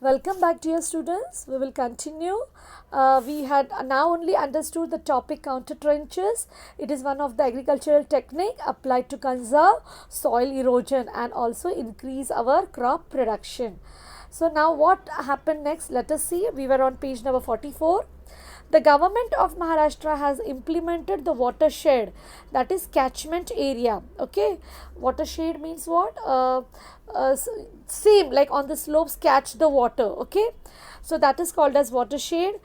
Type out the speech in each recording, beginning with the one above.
Welcome back, dear students. We will continue. We had now only understood the topic counter trenches. It is one of the agricultural technique applied to conserve soil erosion and also increase our crop production. So now what happened next? Let us see. We were on page number 44. The government of Maharashtra has implemented the watershed, that is catchment area. Okay, watershed means what? Same like on the slopes catch the water. Okay, so that is called as watershed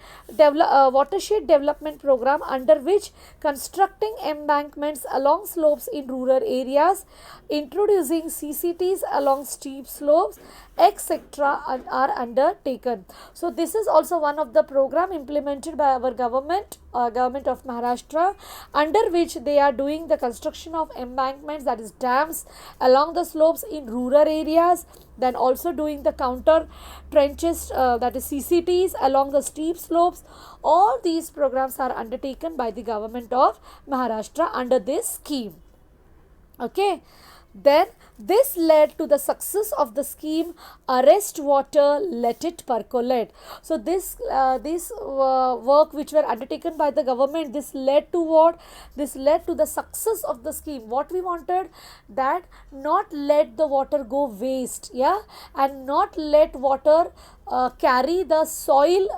development program, under which constructing embankments along slopes in rural areas, introducing CCTs along steep slopes, etc. are undertaken. So this is also one of the program implemented by our government of Maharashtra, under which they are doing the construction of embankments, that is dams, along the slopes in rural areas, then also doing the counter trenches, that is CCTs along the steep slopes. All these programs are undertaken by the government of Maharashtra under this scheme. Okay, then this led to the success of the scheme arrest water, let it percolate. So this work which were undertaken by the government, this led to what? This led to the success of the scheme. What we wanted, that not let the water go waste, yeah, and not let water carry the soil,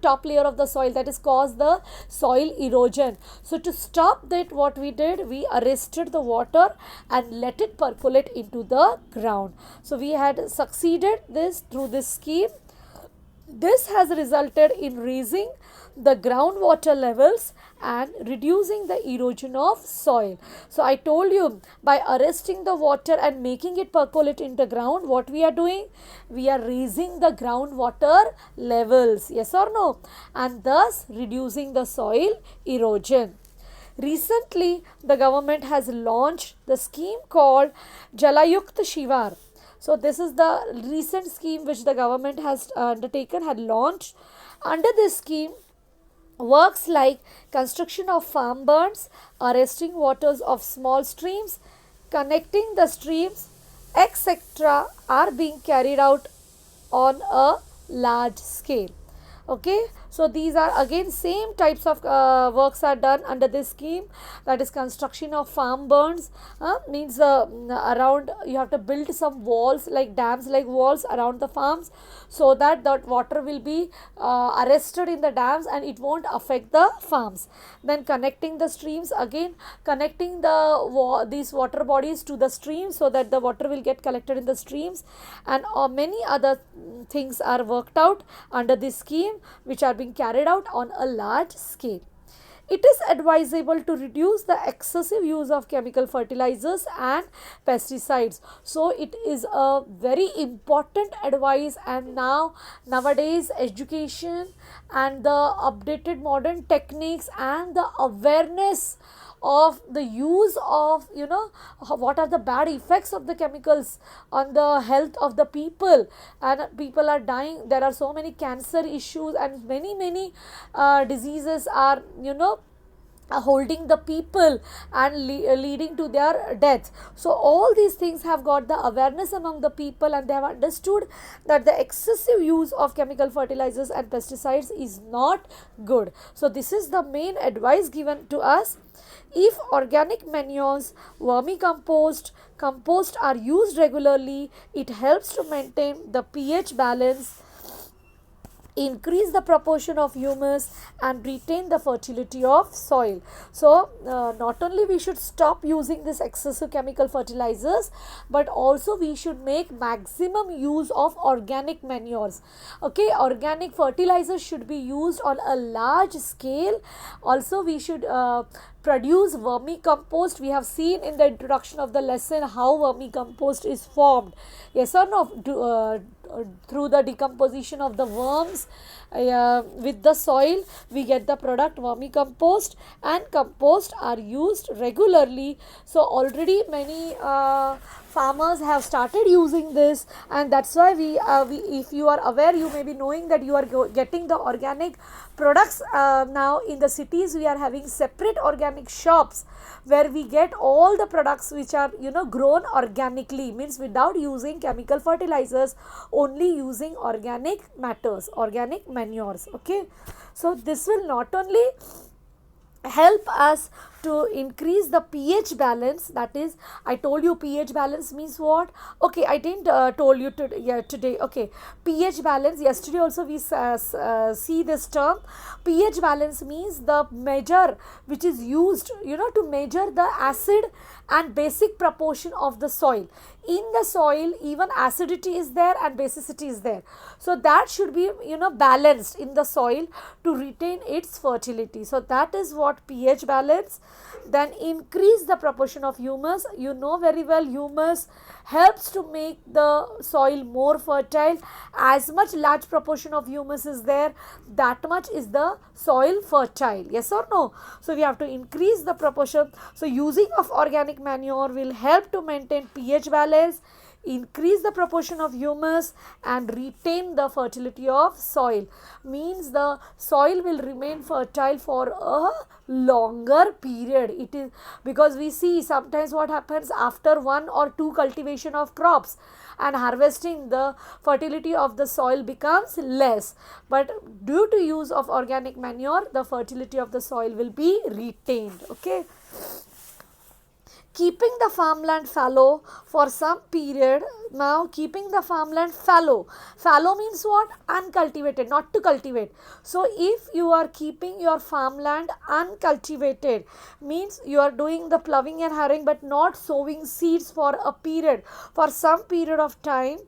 top layer of the soil, that is cause the soil erosion. So to stop that, what we did, we arrested the water and let it percolate into the ground. So we had succeeded this through this scheme. This has resulted in raising the groundwater levels and reducing the erosion of soil. So I told you, by arresting the water and making it percolate in the ground, what we are doing? We are raising the groundwater levels, yes or no? And thus reducing the soil erosion. Recently, the government has launched the scheme called Jalayukt Shivar. So this is the recent scheme which the government has undertaken, had launched. Under this scheme, works like construction of farm burns, arresting waters of small streams, connecting the streams, etc. are being carried out on a large scale. Okay, so these are again same types of works are done under this scheme, that is construction of farm burns, means around, you have to build some walls like dams, like walls around the farms, so that that water will be arrested in the dams and it won't affect the farms. Then connecting the streams, again connecting these water bodies to the streams, so that the water will get collected in the streams, and many other things are worked out under this scheme, which are being carried out on a large scale. It is advisable to reduce the excessive use of chemical fertilizers and pesticides. So it is a very important advice, and nowadays education and the updated modern techniques and the awareness of the use of, what are the bad effects of the chemicals on the health of the people, and people are dying. There are so many cancer issues and many diseases are holding the people and leading to their death. So all these things have got the awareness among the people, and they have understood that the excessive use of chemical fertilizers and pesticides is not good. So this is the main advice given to us. If organic manures, vermicompost, compost are used regularly, it helps to maintain the pH balance, increase the proportion of humus, and retain the fertility of soil. So not only we should stop using this excessive chemical fertilizers, but also we should make maximum use of organic manures. Okay, organic fertilizers should be used on a large scale. Also we should produce vermicompost. We have seen in the introduction of the lesson how vermicompost is formed, yes or no? Through the decomposition of the worms with the soil, we get the product vermicompost, and compost are used regularly. So already many farmers have started using this, and that's why we if you are aware, you may be knowing that you are getting the organic products. Now in the cities we are having separate organic shops where we get all the products which are grown organically, means without using chemical fertilizers, only using organic matters, organic manures. Okay, so this will not only help us to increase the pH balance, that is, I told you pH balance means what. Okay, I didn't told you today. Okay, pH balance, yesterday also we see this term. pH balance means the measure which is used to measure the acid and basic proportion of the soil. In the soil, even acidity is there and basicity is there, so that should be balanced in the soil to retain its fertility. So that is what pH balance. Then increase the proportion of humus. You know very well, humus helps to make the soil more fertile. As much large proportion of humus is there, that much is the soil fertile. Yes or no? So we have to increase the proportion. So using of organic manure will help to maintain pH balance, increase the proportion of humus, and retain the fertility of soil. Means the soil will remain fertile for a longer period. It is because we see sometimes what happens after 1 or 2 cultivation of crops and harvesting, the fertility of the soil becomes less, but due to use of organic manure, the fertility of the soil will be retained. Okay, keeping the farmland fallow for some period. Now keeping the farmland fallow means what? Uncultivated, not to cultivate. So if you are keeping your farmland uncultivated, means you are doing the ploughing and harrowing but not sowing seeds for a period, for some period of time,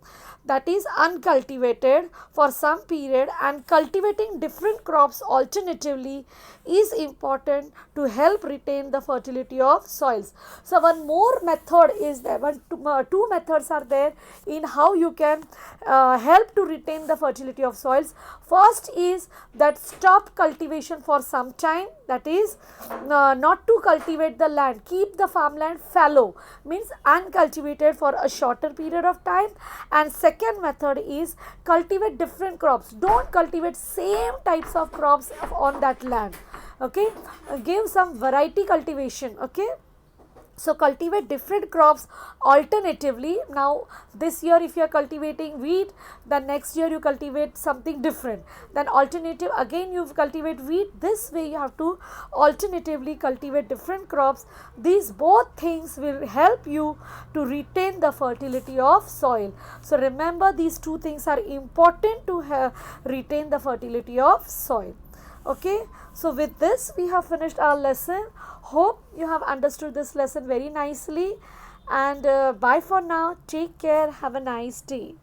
that is uncultivated for some period, and cultivating different crops alternatively is important to help retain the fertility of soils. So one more method is there, two methods are there in how you can help to retain the fertility of soils. First is that stop cultivation for some time, that is not to cultivate the land, keep the farmland fallow, means uncultivated for a shorter period of time. And second method is cultivate different crops, don't cultivate same types of crops on that land. Okay, give some variety cultivation. Okay, so cultivate different crops alternatively. Now this year if you are cultivating wheat, then next year you cultivate something different, then alternative again you cultivate wheat. This way you have to alternatively cultivate different crops. These both things will help you to retain the fertility of soil. So remember, these two things are important to retain the fertility of soil. Okay, so with this we have finished our lesson. Hope you have understood this lesson very nicely, and bye for now. Take care. Have a nice day.